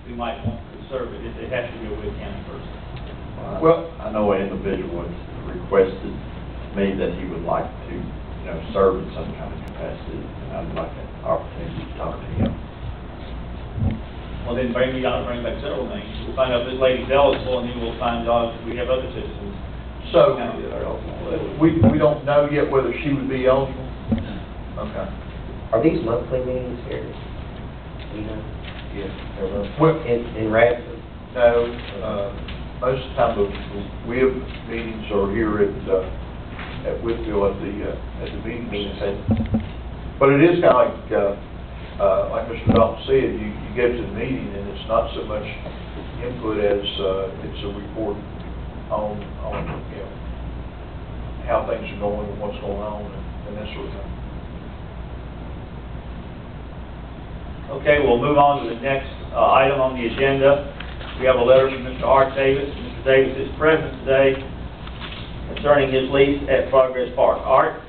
who might want to serve it, it has to be a Wood County person. Well, I know an individual has requested me that he would like to, serve in some kind of capacity, and I'd like an opportunity to talk to him. Well, then maybe you ought to bring back several names. We'll find out if this lady's eligible, and then we'll find out if we have other citizens. So, County that are eligible. we don't know yet whether she would be eligible? Okay. Are these monthly meetings here? You know? Yeah. Well, in Radford? No, most of the time the WIB meetings are here at Whitfield at the meeting center. But it is kind of like Mr. Dalton said, you go to the meeting and it's not so much input as it's a report on how things are going and what's going on and that sort of thing. Okay, we'll move on to the next item on the agenda. We have a letter from Mr. Art Davis. Mr. Davis is present today concerning his lease at Progress Park. Art,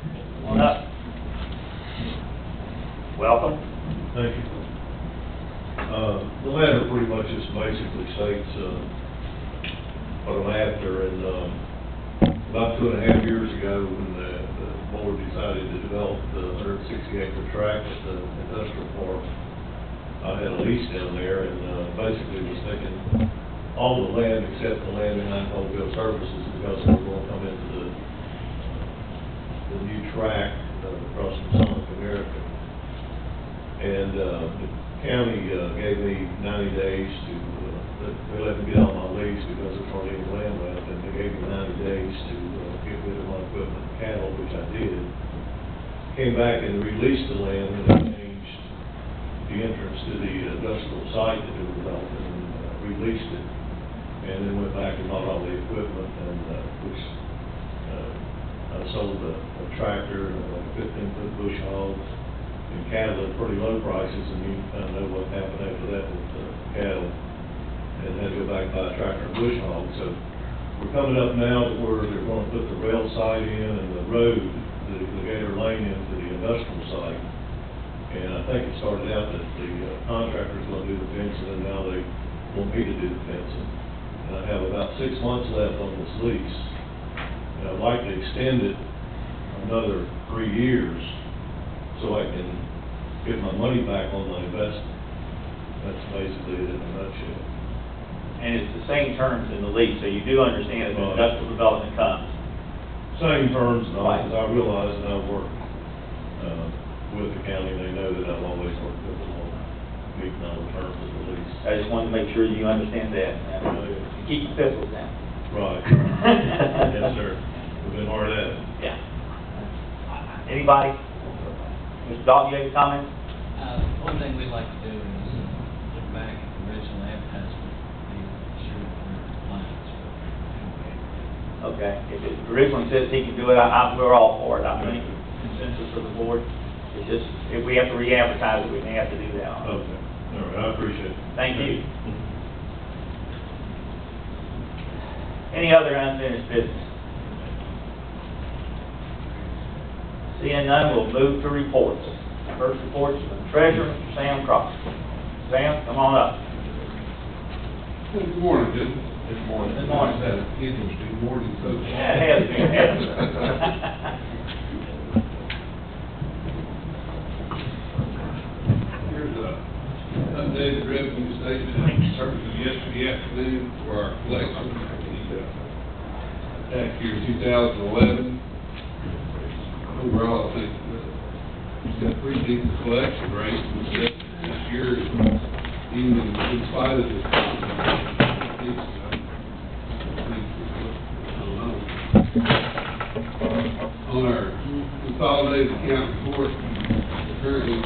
come on up. Welcome. Thank you. The letter pretty much just basically states what I'm after, and about 2.5 years ago, when the board decided to develop the 160-acre tract at the industrial park, I had a lease down there, and basically was taking all the land except the land behind Homefield Services, because we were going to come into the new tract across from South America. And the county gave me 90 days to, they let me get on my lease because there's hardly any land left, and they gave me 90 days to get rid of my equipment and cattle, which I did. Came back and released the land, and they changed the entrance to the industrial site that they were developing, and released it, and then went back and bought all the equipment, and which I sold a tractor, like a 15-foot bush hog, and cattle at pretty low prices, and you kind of know what happened after that with cattle, and had to go back and buy a tractor and bush hog. So we're coming up now to where they're going to put the rail site in and the road, the Gator Lane into the industrial site. And I think it started out that the contractor's going to do the fencing, and now they want me to do the fencing. And I have about 6 months left on this lease, and I'd like to extend it another 3 years, so I can get my money back on my investment. That's basically it in a nutshell. And it's the same terms in the lease, so you do understand if industrial development comes. Same terms, and all, Right. because I realize that I work with the county, they know that I've always worked with them on meeting all the terms of the lease. I just wanted to make sure you understand that. Keep your pistols down. Right. Yes, sir. We've been hard at it. Yeah. Anybody? Mr. Dalton, you have any comments? One thing we'd like to do is look back at the original advertisement and be sure that we're in compliance with it. Okay. If it originally says he can do it, we're all for it. I think consensus of the board. It's just, if we have to re-advertise it, we may have to do that. Okay. All right, I appreciate it. Thank you. Any other unfinished business? Seeing none, we'll move to reports. First report is from the treasurer, Mr. Sam Cross. Sam, come on up. Good morning, gentlemen. Good morning. Good morning. Had an interesting morning so far. Yeah, it has been, hasn't it? Here's a updated revenue statement from yesterday afternoon for our collection for the tax year 2011. Overall, I think we've got a pretty decent collection rate this year, even in spite of the on our consolidated account report, currently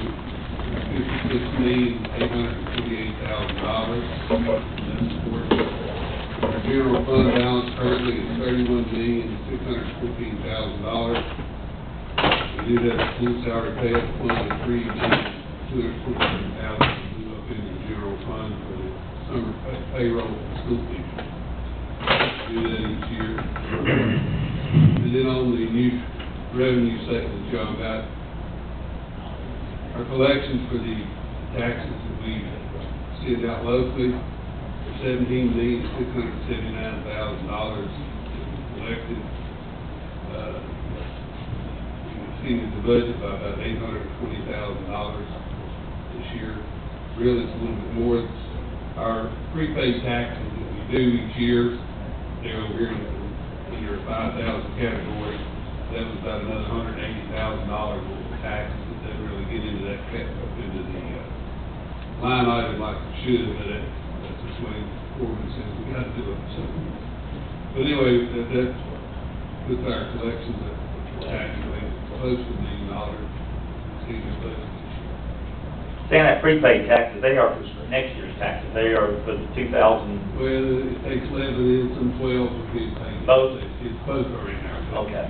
$56,828,000. That supports our general fund balance currently is $31,614,000. We do have a full salary payable fund of $3,214,000 to move up into the general fund for the summer payroll for school teachers. We do that each year. And then on the new revenue statement that y'all got, our collections for the taxes that we send out locally for $17,679,000 collected. We exceeded the budget by about $820,000 this year. Really, it's a little bit more. Our prepaid taxes that we do each year, they're over here under 5,000 category. That was about another $180,000 worth of taxes that doesn't really get into that into the line item like it should, but that's just the way Corbin says we got to do it. So, but anyway, that's with our collections of tax rate, close to $1 million exceeding the budget this year. Saying that prepaid taxes, they are for next year's taxes, they are for the 2000. Well, it takes 11 in, some 12 for being paid. Both? It's both are in our budget. Okay.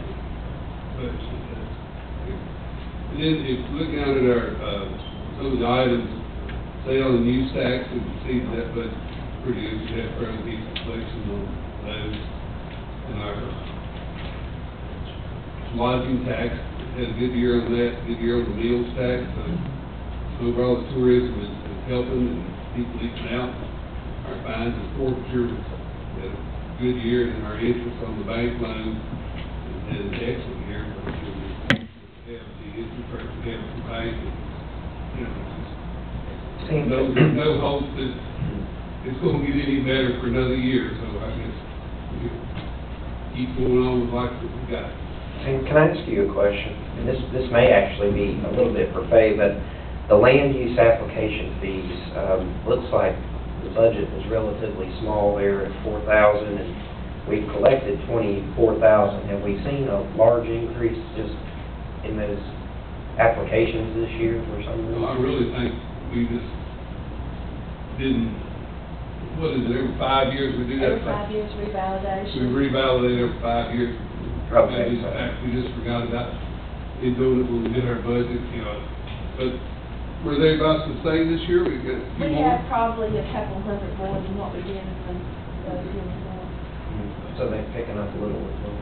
And then if you look down at our, some of the items, sale and use tax, we can see that budget pretty good. We have fairly decent collection on those. And our lodging tax, had a good year on that, good year on the meals tax. Overall, the tourism is helping and people eating out. Our fines and forfeiture had a good year, and our interest on the bank loan had an excellent year. We have the interest rate we have from the bank, and, you know, no hope that it's going to get any better for another year. So I guess we keep going on with like what we got. And can I ask you a question? And this may actually be a little bit for Faye, but the land use application fees, looks like the budget was relatively small there at $4,000, and we've collected $24,000. Have we seen a large increase just in those applications this year for some reason? Well, I really think we just didn't, what is it, every 5 years we do that? Every 5 years revalidation. We revalidate every 5 years. Okay. In fact, we just forgot about it doing it when we did our budget, you know. But were they about the same this year? We got a few We more? have probably a couple hundred more than what we did in the year before. So they're picking up a little as well.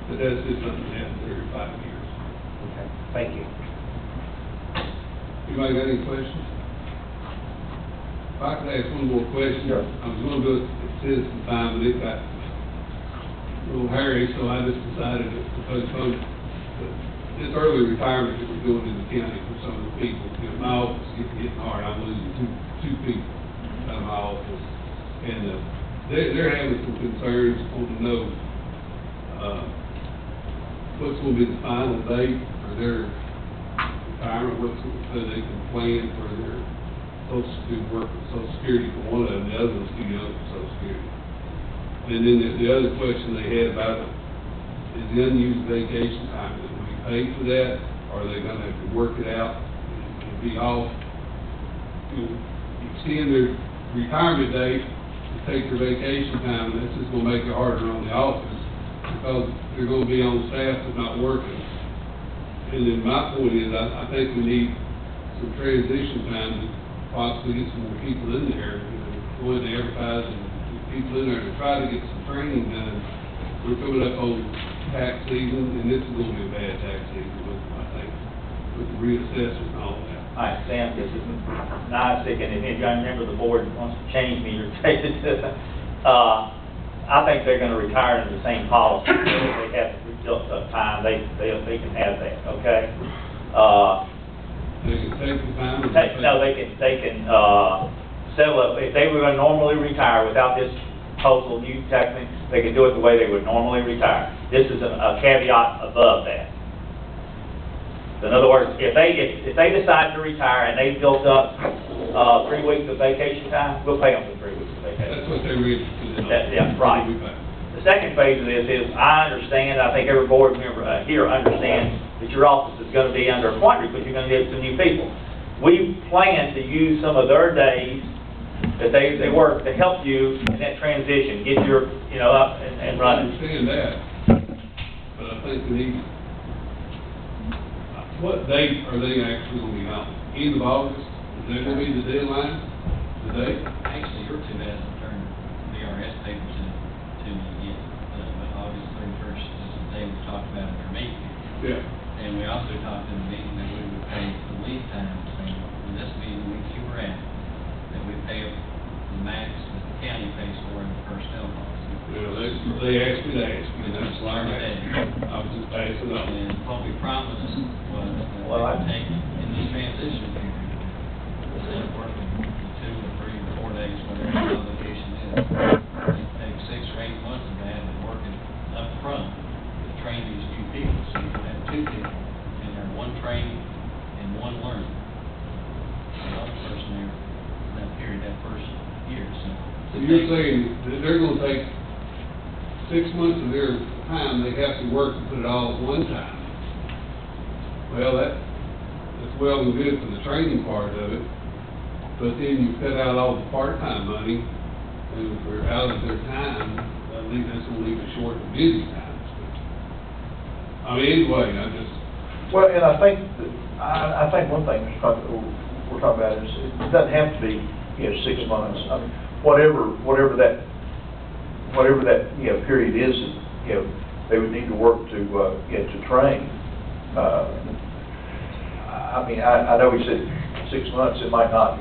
But that's just something that happens every 5 years. Okay, thank you. Anybody got any questions? If I could ask one more question. Sure. I was going to do it at citizen time, but it got a little hairy, so I just decided to postpone it. But this early retirement that we're doing in the county for some of the people, you know, my office is getting hard. I'm losing two people out of my office. And they're having some concerns, want to know what's going to be the final date for their retirement, so they can plan for their Social Security, work with Social Security for one of them, the other one's too young for Social Security. And then the other question they had about it is the unused vacation time. Will we pay for that, or are they going to have to work it out and be off? You extend their retirement date to take their vacation time, and that's just going to make it harder on the office because they're going to be on staff but not working. And then my point is, I think we need some transition time to possibly get some more people in there, you know, going to advertise and get people in there to try to get some training done. We're coming up on tax season, and this is going to be a bad tax season, I think, with the reassessment and all that. All right, Sam, this is nice, and if you remember the board wants to change me or take it to, I think they're going to retire under the same policy. If they have built up time, they can have that, okay? They can take the time. No, they can settle up, if they were going to normally retire without this proposal, new tax thing, they can do it the way they would normally retire. This is a caveat above that. In other words, if they decide to retire and they've built up 3 weeks of vacation time, we'll pay them for 3 weeks of vacation. That's what they were interested in. Yeah, right. The second phase of this is, I understand, I think every board member here understands that your office is going to be under appointment because you're going to get some new people. We plan to use some of their days that they work to help you in that transition, get your, you know, up and running. I understand that, but I think we need, what date are they actually going to be on? End of August? Is that going to be the deadline? The date? Actually, your two has to turn VRS papers in to me yet, but August 31st is the day we talked about in our meeting. Yeah. And we also talked in the meeting that we would pay the lead time, saying and this will be the week you were at, that we pay the max that the county pays for in the personnel policy. Well, they asked me to ask, and that's why I was just passing up. And what we promised was that we would take in this transition period, instead of working 2 or 3 or 4 days, whatever the obligation is, we'd take 6 or 8 months of that and work it up front to train these new people. So you can have 2 people, and they're 1 training and 1 learning. Another person there, that period, that first year, so. So you're saying that they're gonna take 6 months of their time, they have to work and put it all at one time. Well, that's well and good for the training part of it, but then you cut out all the part-time money, and if we're out of their time, that's gonna leave it short of busy times. I mean, anyway, Well, and I think that, I think one thing we're talking about is, it doesn't have to be, 6 months. I mean, whatever that, period is, they would need to work to train. I mean, I know we said 6 months, it might not,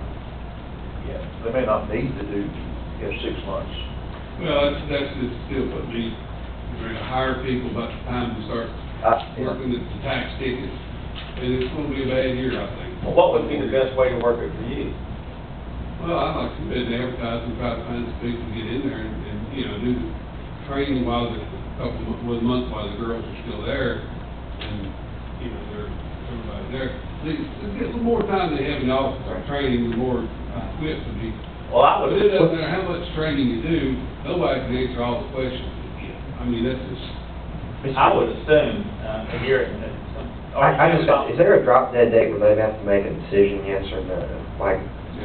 they may not need to do, 6 months. well, that's just still put me, we're gonna hire people by the time we start working at the tax tickets, and it's gonna be a bad year, I think. Well, what would be the best way to work it for you? Well, I'd like to go ahead and advertise and try to find some people to get in there and do the training while the month while the girls are still there, and, everybody's there. They get a little more time they have in the office for training, the more equipped to be. Well, I But would, it doesn't matter how much training you do, nobody can answer all the questions you get. I mean, that's just. I would assume, here, I just, is there a drop dead date where they have to make a decision, yes or no? Like,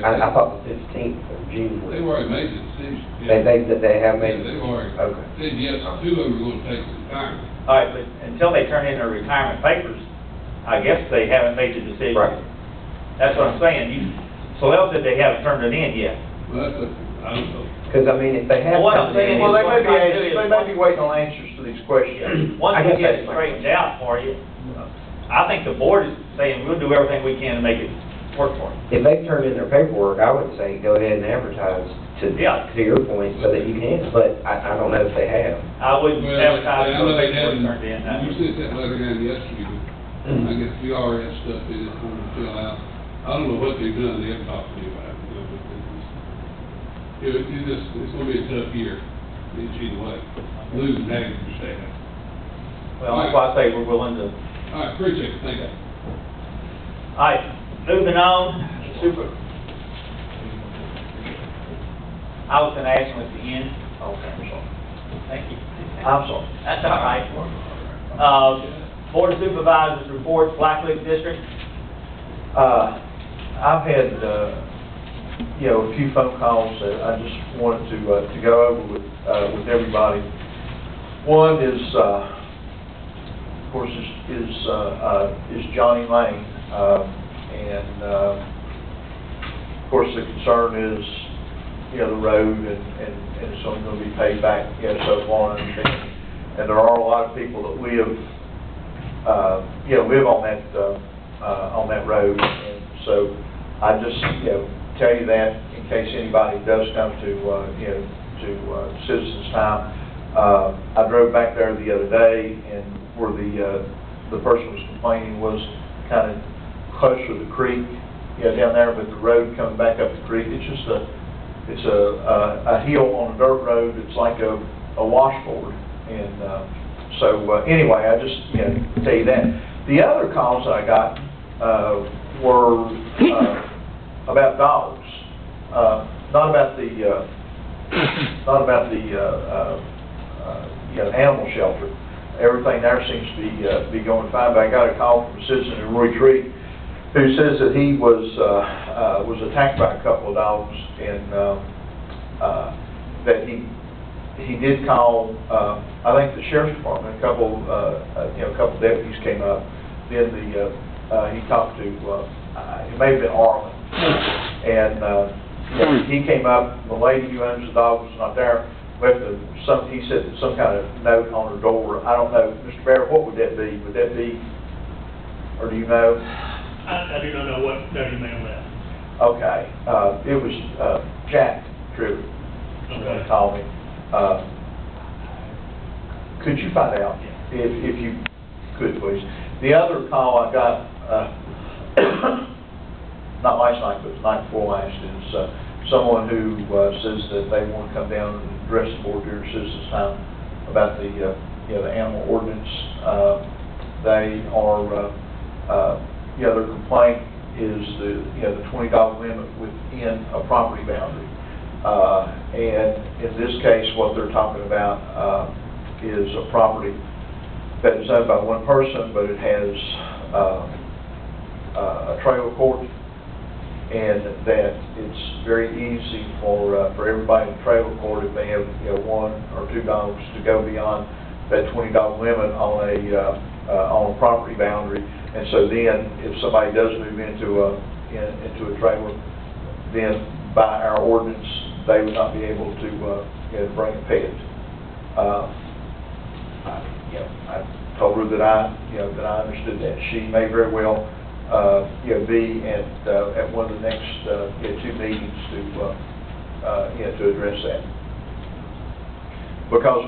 I thought the 15th of June was. They've already made the decision. They have made. Yeah, they've already Okay. said yes, 2 of them are gonna take retirement. all right, but until they turn in their retirement papers, I guess they haven't made the decision. Right. That's what I'm saying. Soleil said they haven't turned it in yet. Well, I don't know. Because, I mean, if they have. Well, what I'm saying is- Well, they may what I'm trying to do is- be waiting on answers to these questions. Once I we guess get it that's my straightened out for you, I think the board is saying we'll do everything we can to make it work for you. If they've turned in their paperwork, I would say go ahead and advertise Yeah. to your point so that you can, but I don't know if they have. I wouldn't Well, advertise I know until they the paperwork hadn't, turned in. you sent that letter down yesterday, but I guess the RS stuff is going to fill out. I don't know what they've done, they haven't talked to me about it, but it's going to be a tough year, either way, losing half your staff. Well, that's why I say we're willing to. All right, appreciate it, thank you. All right, moving on, I was gonna ask him at the end. Okay, I'm sorry. Thank you. I'm sorry. That's all right. Board of Supervisors reports, Black Lake District. I've had, a few phone calls that I just wanted to go over with everybody. One is, of course, is Johnny Lane, and of course the concern is, the road and it's only going to be paid back, so far, and there are a lot of people that live on that road, and so I just, tell you that in case anybody does come to Citizens Time. I drove back there the other day, and where the person was complaining was kind of closer to the creek, down there, but the road coming back up the creek, it's just a hill on a dirt road. It's like a washboard, and so anyway, I just tell you that. The other calls that I got were about dogs, not about the animal shelter. Everything there seems to be going fine. But I got a call from a citizen in Roy Tree who says that he was attacked by a couple of dogs, and that he did call, I think, the sheriff's department. A couple deputies came up. Then he talked to, it may have been Arlen, and he came up. The lady who owns the dog was not there. Left he said some kind of note on her door. I don't know, Mr. Barrett, what would that be? Would that be, or do you know? I do not know what that email left. Okay, it was, Jack Tribble, someone called me. Could you find out, if you could, please? The other call I got, not last night, but the night before last, is, someone who, says that they want to come down and address the board during citizens' time about the, the animal ordinance. They are, their complaint is the $20 limit within a property boundary. And in this case, what they're talking about, is a property that is owned by one person, but it has, a trailer court, and that it's very easy for everybody in the trailer court, if they have, 1 or 2 dogs, to go beyond that $20 limit on a property boundary. And so then, if somebody does move into a trailer, then by our ordinance, they would not be able to, bring a pet. I told her that I understood that. She may very well, be at one of the next, 2 meetings to address that. Because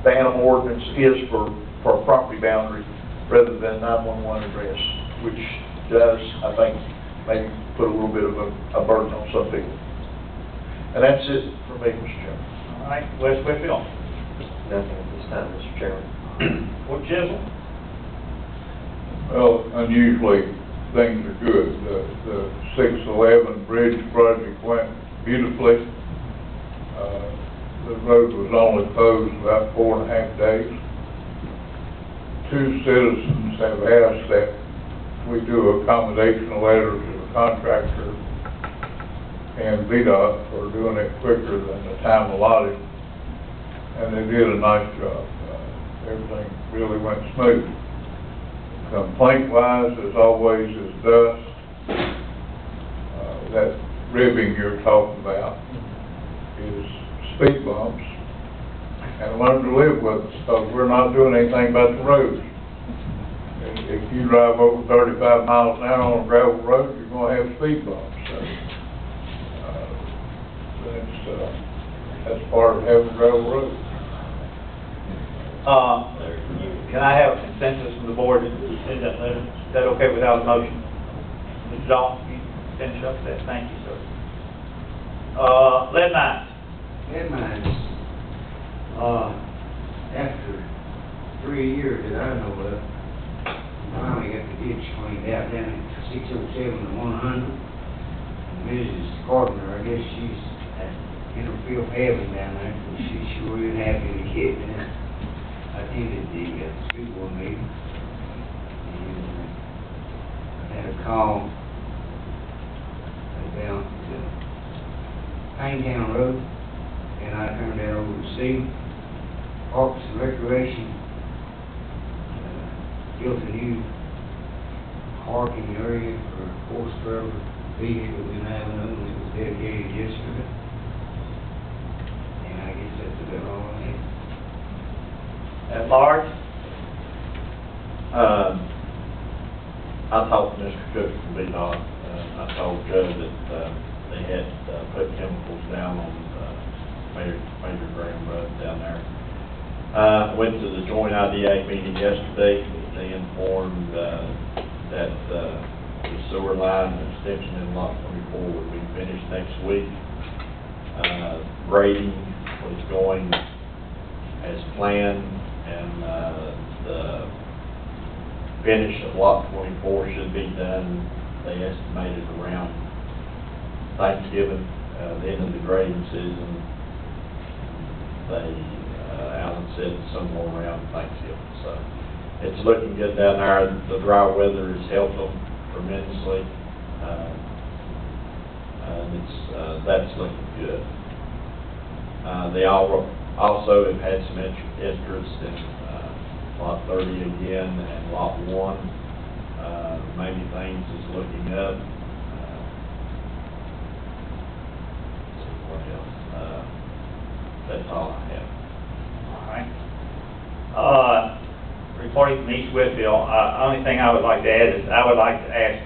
the animal ordinance is for a property boundary rather than 911 address, which does, I think, maybe put a little bit of a burden on some people. And that's it for me, Mr. Chairman. All right, Wes Whitfield. Nothing at this time, Mr. Chairman. Fort Chisholm. Well, unusually, things are good. The 611 bridge project went beautifully. The road was only closed about 4.5 days. 2 citizens have asked that we do accommodation letter to the contractor and VDOT for doing it quicker than the time allotted, and they did a nice job. Everything really went smooth. Complaint-wise, as always, is dust. That ribbing you're talking about is speed bumps, and learn to live with us, because we're not doing anything about the roads. If you drive over 35 miles an hour on a gravel road, you're going to have speed bumps. So, that's part of having a gravel road. Can I have a consensus from the board to send that letter? Is that okay without a motion? Mr. Dalton, can you finish up that? Thank you, sir. Lead mines. Headlines, after 3 years that I know of, finally got the ditch cleaned out down at 607 and 100. And Mrs. Carpenter, I guess she's in her field heaven down there, so she's sure really happy to get there. I attended the school board meeting, and I had a call about Paytown Road, and I turned that over to Steve. Parks and Recreation built a new parking area for horse trailer vehicles in Avenue, and it was dedicated yesterday. And I guess that's about all I have. At large? I talked to Mr. Cook from VDOT. I told Joe that they had put chemicals down on Major Graham Road down there. Went to the joint IDA meeting yesterday. They informed that the sewer line extension in Lot 24 would be finished next week. Grading was going as planned, and the finish of Lot 24 should be done, they estimated around Thanksgiving, the end of the grading season. Alan said somewhere around Thanksgiving. So it's looking good down there. The dry weather has helped them tremendously. And that's looking good. They also have had some interest in Lot 30 again and Lot 1. Maybe things is looking up. What else? That's all I have. All right. Reporting from East Whitfield, only thing I would like to add is I would like to ask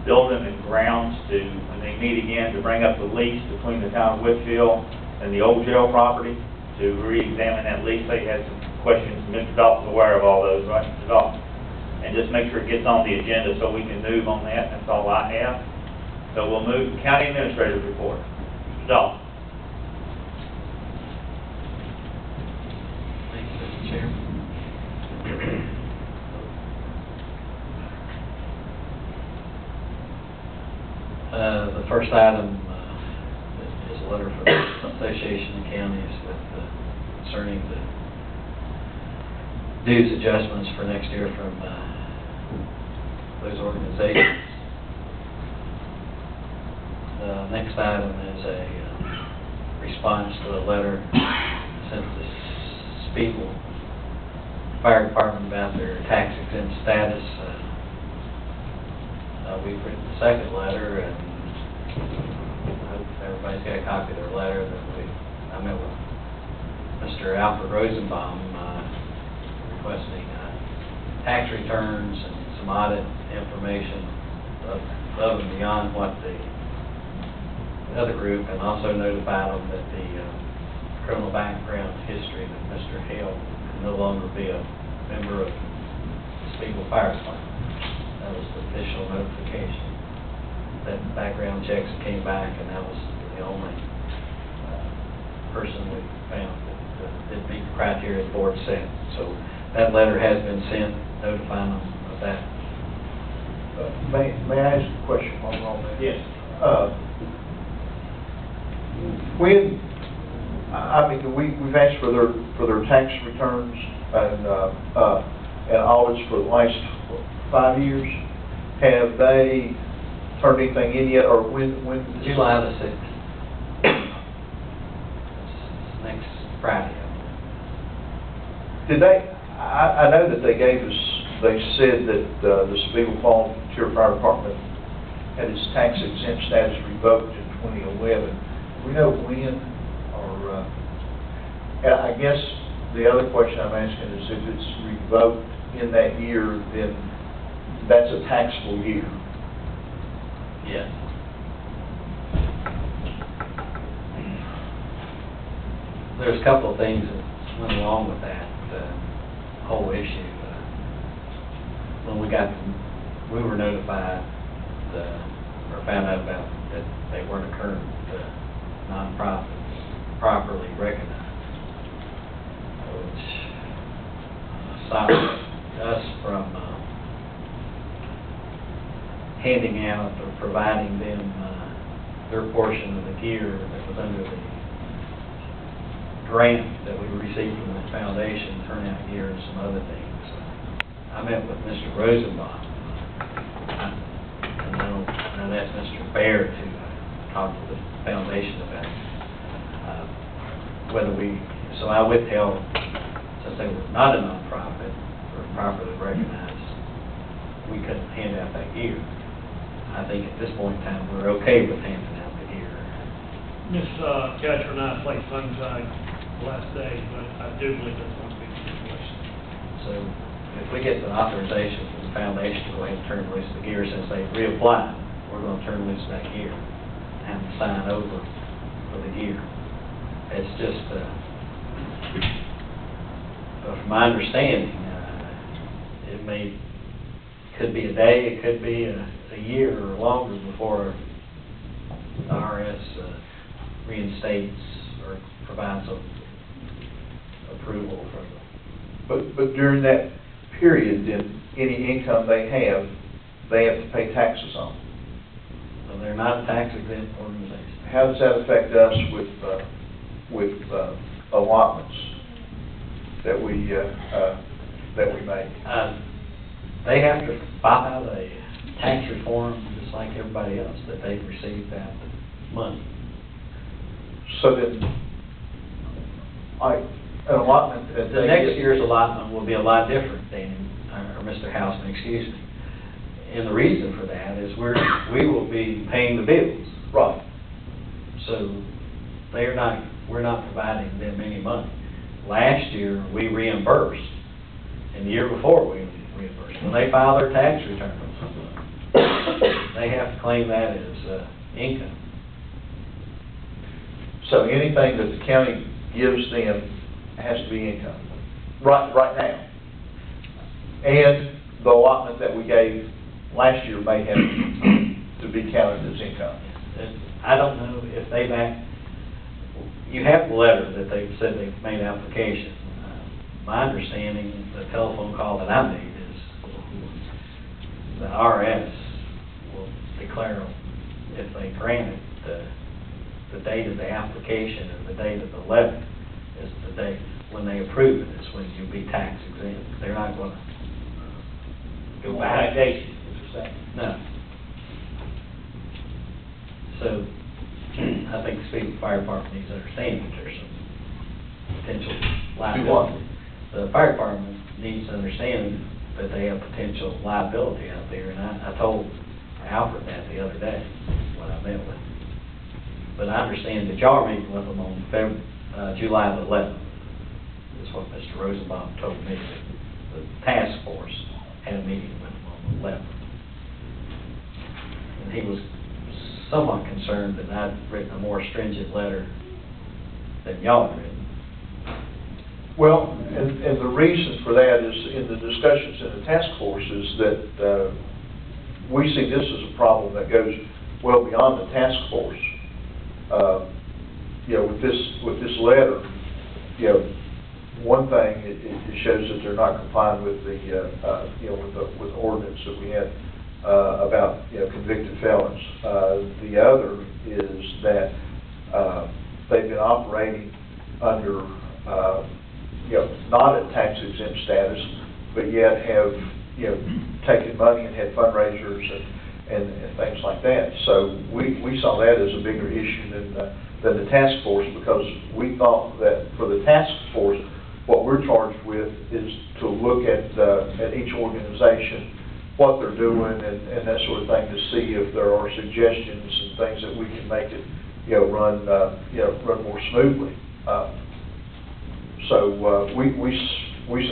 Building and Grounds to, when they meet again, to bring up the lease between the town of Whitfield and the old jail property, to re-examine that lease. They had some questions, Mr. Dalton's aware of all those, right, Mr. Dalton? And just make sure it gets on the agenda so we can move on that. That's all I have. So we'll move to County Administrator's report. Mr. Dalton. Thank you, Mr. Chairman. The first item is a letter from the Association of Counties concerning the dues adjustments for next year from those organizations. The next item is a response to a letter sent to Spiegel Fire Department about their tax exempt status. We've written the second letter, and I hope everybody's got a copy of their letter. I met with Mr. Alfred Rosenbaum requesting tax returns and some audit information above and beyond what the other group, and also notified them that the criminal background history that Mr. Hale can no longer be a member of the Spiegel Fire Department. That was the official notification. That background checks came back, and that was the only person we found that didn't meet the criteria the board set. So that letter has been sent notifying them of that. May I ask a question while we're on that? Yes. When, I mean, we've asked for their tax returns and audits for the last 5 years. Have they turned anything in yet, or when? July the 6th. It's next Friday. Did they, I know that they said that the Spiegel Volunteer Fire Department had its tax exempt status revoked in 2011. Do we know when, or, and I guess the other question I'm asking is if it's revoked in that year, then that's a taxable year. Yes. There's a couple of things that went along with that whole issue. When we were notified, or found out about that they weren't a current nonprofit properly recognized, which stopped us from handing out or providing them their portion of the gear that was under the grant that we received from the foundation, turnout gear and some other things. I met with Mr. Rosenbaum, and I asked Mr. Baird to talk to the foundation about whether so I withheld, since they were not a nonprofit or properly recognized, we couldn't hand out that gear. I think at this point in time, we're okay with handing out the gear. Ms. Catcher and I played phone tag last day, but I do believe that's going to be the situation. So if we get the authorization from the foundation to go ahead and turn loose the gear, since they reapplied, we're going to turn loose that gear and have them sign over for the gear. It's just, from my understanding, could be a day, it could be a year or longer before the IRS reinstates or provides approval from them. But during that period, then any income they have to pay taxes on. So they're not a tax exempt organization. How does that affect us with allotments that we make? They have to file a tax reform just like everybody else, that they've received that money. So then, an allotment that The next year's allotment will be a lot different than, or Mr. Houseman, excuse me. And the reason for that is we will be paying the bills. Right. So we're not providing them any money. Last year, we reimbursed, and the year before, we reimbursed. When they file their tax returns, they have to claim that as income. So anything that the county gives them has to be income, right now. And the allotment that we gave last year may have to be counted as income. And I don't know if they've you have the letter that they've said they've made application. My understanding, the telephone call that I made is the IRS will declare if they grant it, the date of the application and the date of the letter is the date when they approve it, is when you'll be tax exempt. They're not gonna go back. Taxation, what you're saying. No. So, I think the Speedway Fire Department needs to understand that there's some potential liability. The fire department needs to understand that they have potential liability out there, and I told Alfred that the other day when I met with him. But I understand that y'all are meeting with them on July the 11th, is what Mr. Rosenbaum told me. The task force had a meeting with them on the 11th. And he was somewhat concerned that I'd written a more stringent letter than y'all had written. Well, and the reason for that is in the discussions in the task force is that we see this as a problem that goes well beyond the task force. You know, with this letter, you know, one thing, it shows that they're not complying with the, you know, with the ordinance that we had about, you know, convicted felons. The other is that they've been operating under, you know, not a tax exempt status, but yet have, you know, taken money and had fundraisers and things like that. So we saw that as a bigger issue than the task force, because we thought that for the task force, what we're charged with is to look at each organization, what they're doing and that sort of thing, to see if there are suggestions and things that we can make it, you know, run more smoothly. So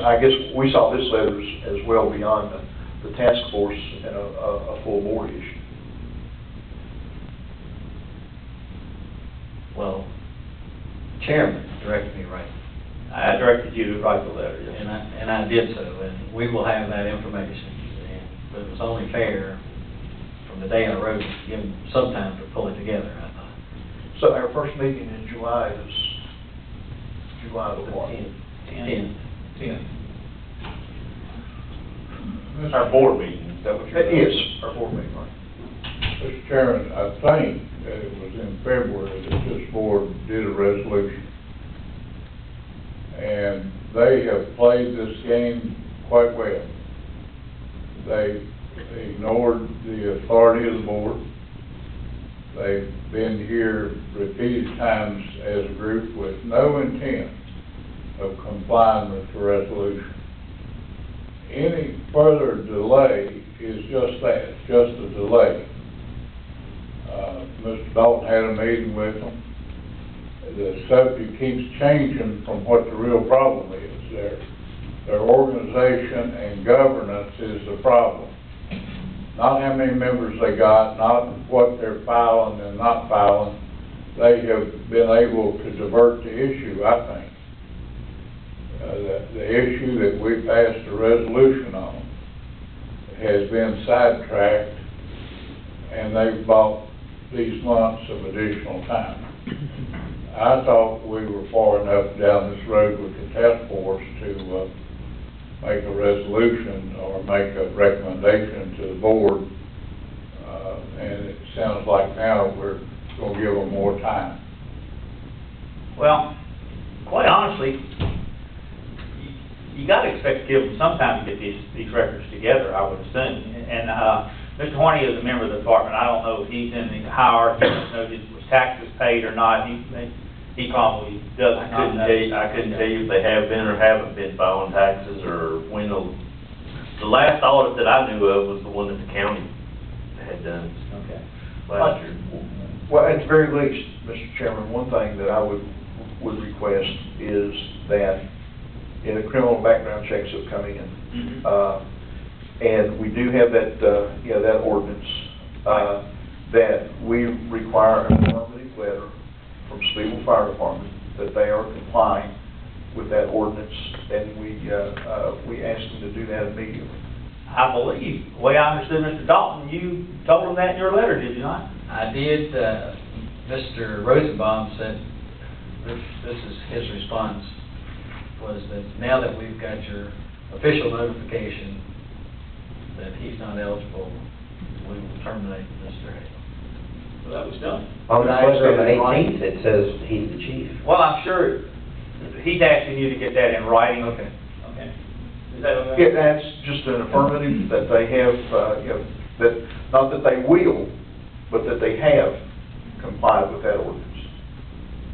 I guess we saw this letter as well beyond the task force and a full board issue. Well, the chairman directed me to write. I directed you to write the letter, yes. And I did so, and we will have that information. But it was only fair, from the day I wrote it, to give them some time to pull it together, I thought. So our first meeting in July is July the what? 10th. 10th. Our board meeting, is that what you're doing? Yes, our board meeting, right. Mr. Chairman, I think that it was in February that this board did a resolution. And they have played this game quite well. They ignored the authority of the board. They've been here repeated times as a group with no intent of complying with the resolution. Any further delay is just that, it's just a delay. Mr. Dalton had a meeting with them. The subject keeps changing from what the real problem is. Their organization and governance is the problem. Not how many members they got, not what they're filing and not filing. They have been able to divert the issue, I think. The issue that we passed a resolution on has been sidetracked, and they've bought these months of additional time. I thought we were far enough down this road with the task force to make a resolution or make a recommendation to the board, and it sounds like now we're going to give them more time. Well, quite honestly, you got to expect to give them some time to get these records together, I would assume. And Mr. Horney is a member of the department. I don't know if he's in the hierarchy, I don't know if his taxes paid or not. He probably doesn't know. I couldn't tell you if they have been or haven't been filing taxes, or when the last audit that I knew of was the one that the county had done. Okay. Last year. Well, at the very least, Mr. Chairman, one thing that I would request is that in the criminal background checks that come in, and we do have that, you know, that ordinance that we require an affirmative letter from Speedwell Fire Department that they are complying with that ordinance, and we asked them to do that immediately. I believe, the way I understood Mr. Dalton, you told him that in your letter, did you not? I did, Mr. Rosenbaum said, this is his response, was that now that we've got your official notification that he's not eligible, we will terminate Mr. Hale. Well, that was done. On the letter of the 18th, it says he's the chief. Well, I'm sure he's asking you to get that in writing. Okay. Okay. Is that okay? Yeah, that's just an affirmative that they have, that, not that they will, but that they have complied with that ordinance.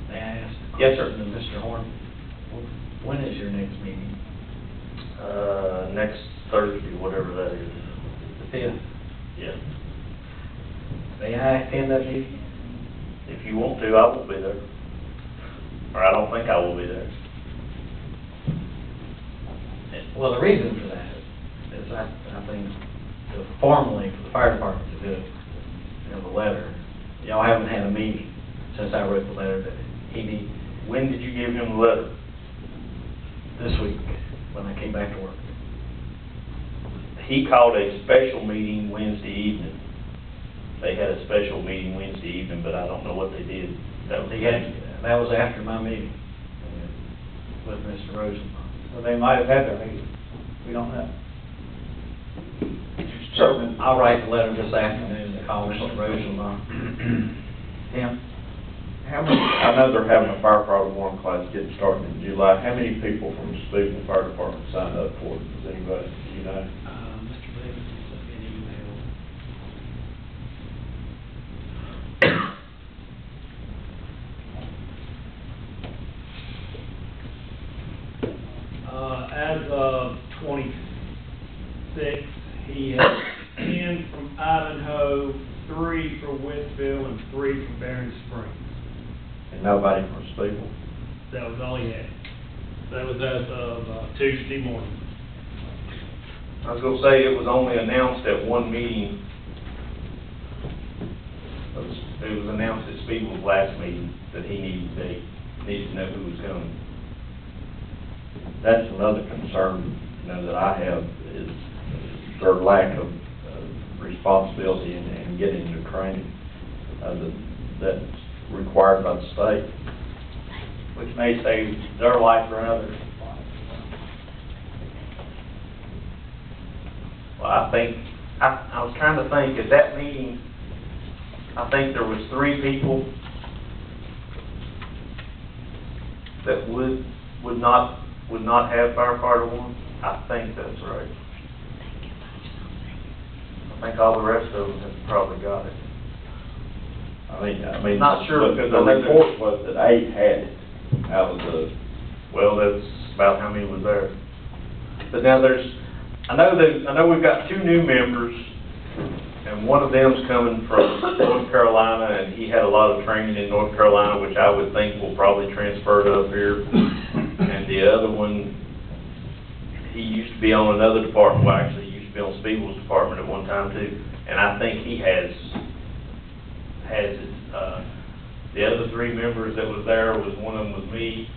May I ask? Yes, sir. Mr. Horn, when is your next meeting? Next Thursday, whatever that is. The 5th? Yeah. May I attend that meeting? If you want to, I will be there. Or I don't think I will be there. Well, the reason for that is I think formally for the fire department to do it, the letter, y'all haven't had a meeting since I wrote the letter that he needs. When did you give him the letter? This week, when I came back to work. He called a special meeting Wednesday evening. They had a special meeting Wednesday evening, but I don't know what they did. That was after my meeting with Mr. Rosenbaum. Well, they might have had their meeting. We don't know. So I'll write the letter this afternoon to call Mr. Rosenbaum. Tim? How many, I know they're having a firefighter one class getting started in July. How many people from the Speedwell Fire Department signed up for it? Does anybody, do you know? Mr. Davis sent me an email. As of 26, he has 10 from Ivanhoe, 3 from Westville, and 3 from Barron Springs. And nobody from Speedwell? That was all he had. That was as of Tuesday morning. I was gonna say, it was only announced at one meeting. It was announced at Speedwell's last meeting that he needed to know who was coming. That's another concern, that I have is their lack of responsibility in getting the training that's required by the state. Which may save their life or others. Well, I think, I was trying to think, at that meeting, I think there was 3 people that would not have firefighter one. I think that's right. I think all the rest of them have probably got it. I mean, Not sure, because the I know report was that 8 had it out of the, Well, that's about how many was there. But now I know we've got 2 new members, and one of them's coming from North Carolina, and he had a lot of training in North Carolina, which I would think will probably transfer to up here. And the other one, he used to be on another department, well, actually, he used to be on Speedwell's department at one time too, and I think he has it. The other 3 members that was there, one of them was me,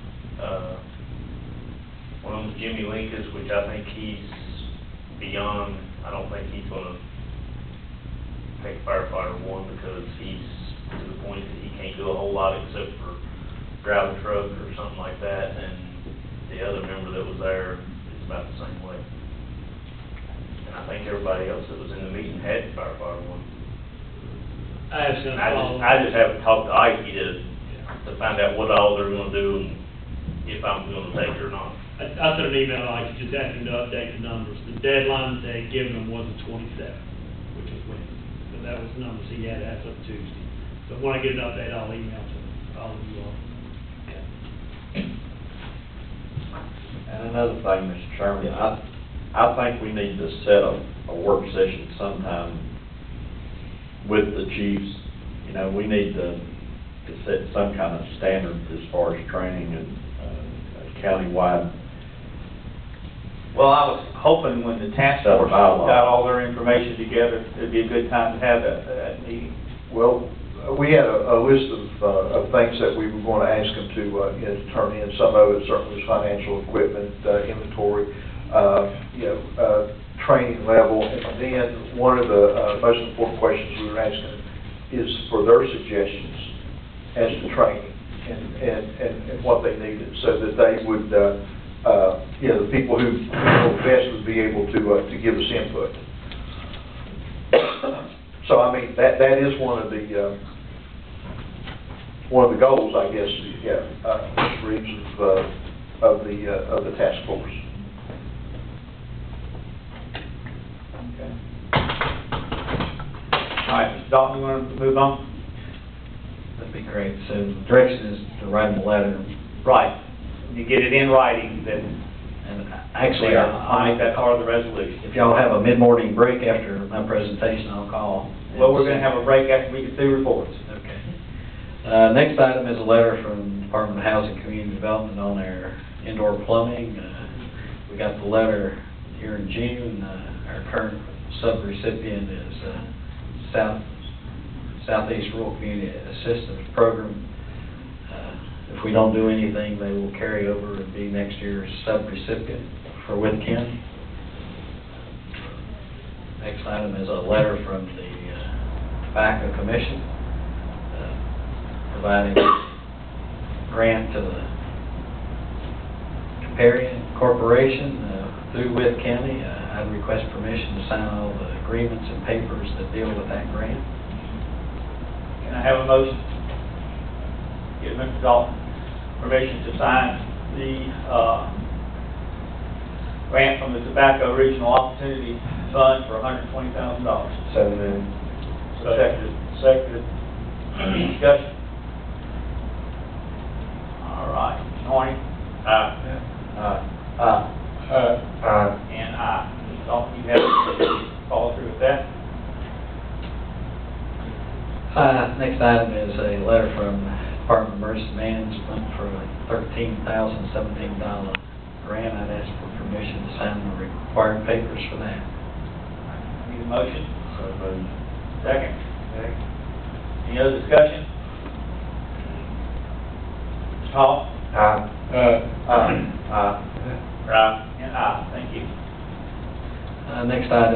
one of them was Jimmy Linkus, which I think he's beyond. I don't think he's gonna take firefighter one because he's to the point that he can't do a whole lot except for drive a truck or something like that, and the other member that was there is about the same way. And I think everybody else that was in the meeting had firefighter one. I just haven't talked to Ike to find out what all they're gonna do and if I'm gonna take it or not. I sent an email to Ike just asking to update the numbers. The deadline that they had given him was the 27th, which was Wednesday. So that was the numbers he had as of Tuesday. So when I get an update, I'll email to all of you all. and another thing, Mr. Chairman, I think we need to set a work session sometime with the chiefs. We need to set some kind of standard as far as training and countywide Well, I was hoping when the task force got all their information together, it'd be a good time to have that meeting. Well, we had a list of things that we were going to ask them to, turn in. Some of it certainly was financial equipment, inventory, training level. And then one of the most important questions we were asking is for their suggestions as to training and what they needed, so that they would, the people who know best would be able to give us input. So, I mean, that is one of the goals, I guess, Mr. Reeves, of the task force. Okay. All right, Mr. Dalton, you want to move on? That'd be great. So the direction is to write them a letter. Right. When you get it in writing, then And actually, I'll make that part of the resolution. if y'all have a mid-morning break after my presentation, I'll call. Well, we're going to have a break after we get through reports. Okay. Next item is a letter from the Department of Housing and Community Development on our indoor plumbing. We got the letter here in June. Our current subrecipient is Southeast Rural Community Assistance Program. If we don't do anything, they will carry over and be next year's subrecipient for Wythe County. Next item is a letter from the Tobacco Commission providing a grant to the Comparian Corporation through Wythe County. I'd request permission to sign all the agreements and papers that deal with that grant. Can I have a motion? Give Mr. Dalton permission to sign the grant from the Tobacco Regional Opportunity Fund for $120,000. So moved. Seconded. Any discussion? All right. Mr. Horning? And aye. Mr. Dalton, you have to follow through with that? Next item is a letter from Department of Emergency Management for a $13,017 grant. I'd ask for permission to sign the required papers for that. Need a motion? Second. Any other discussion? Mr. Hall? Aye. And aye. Thank you. Next item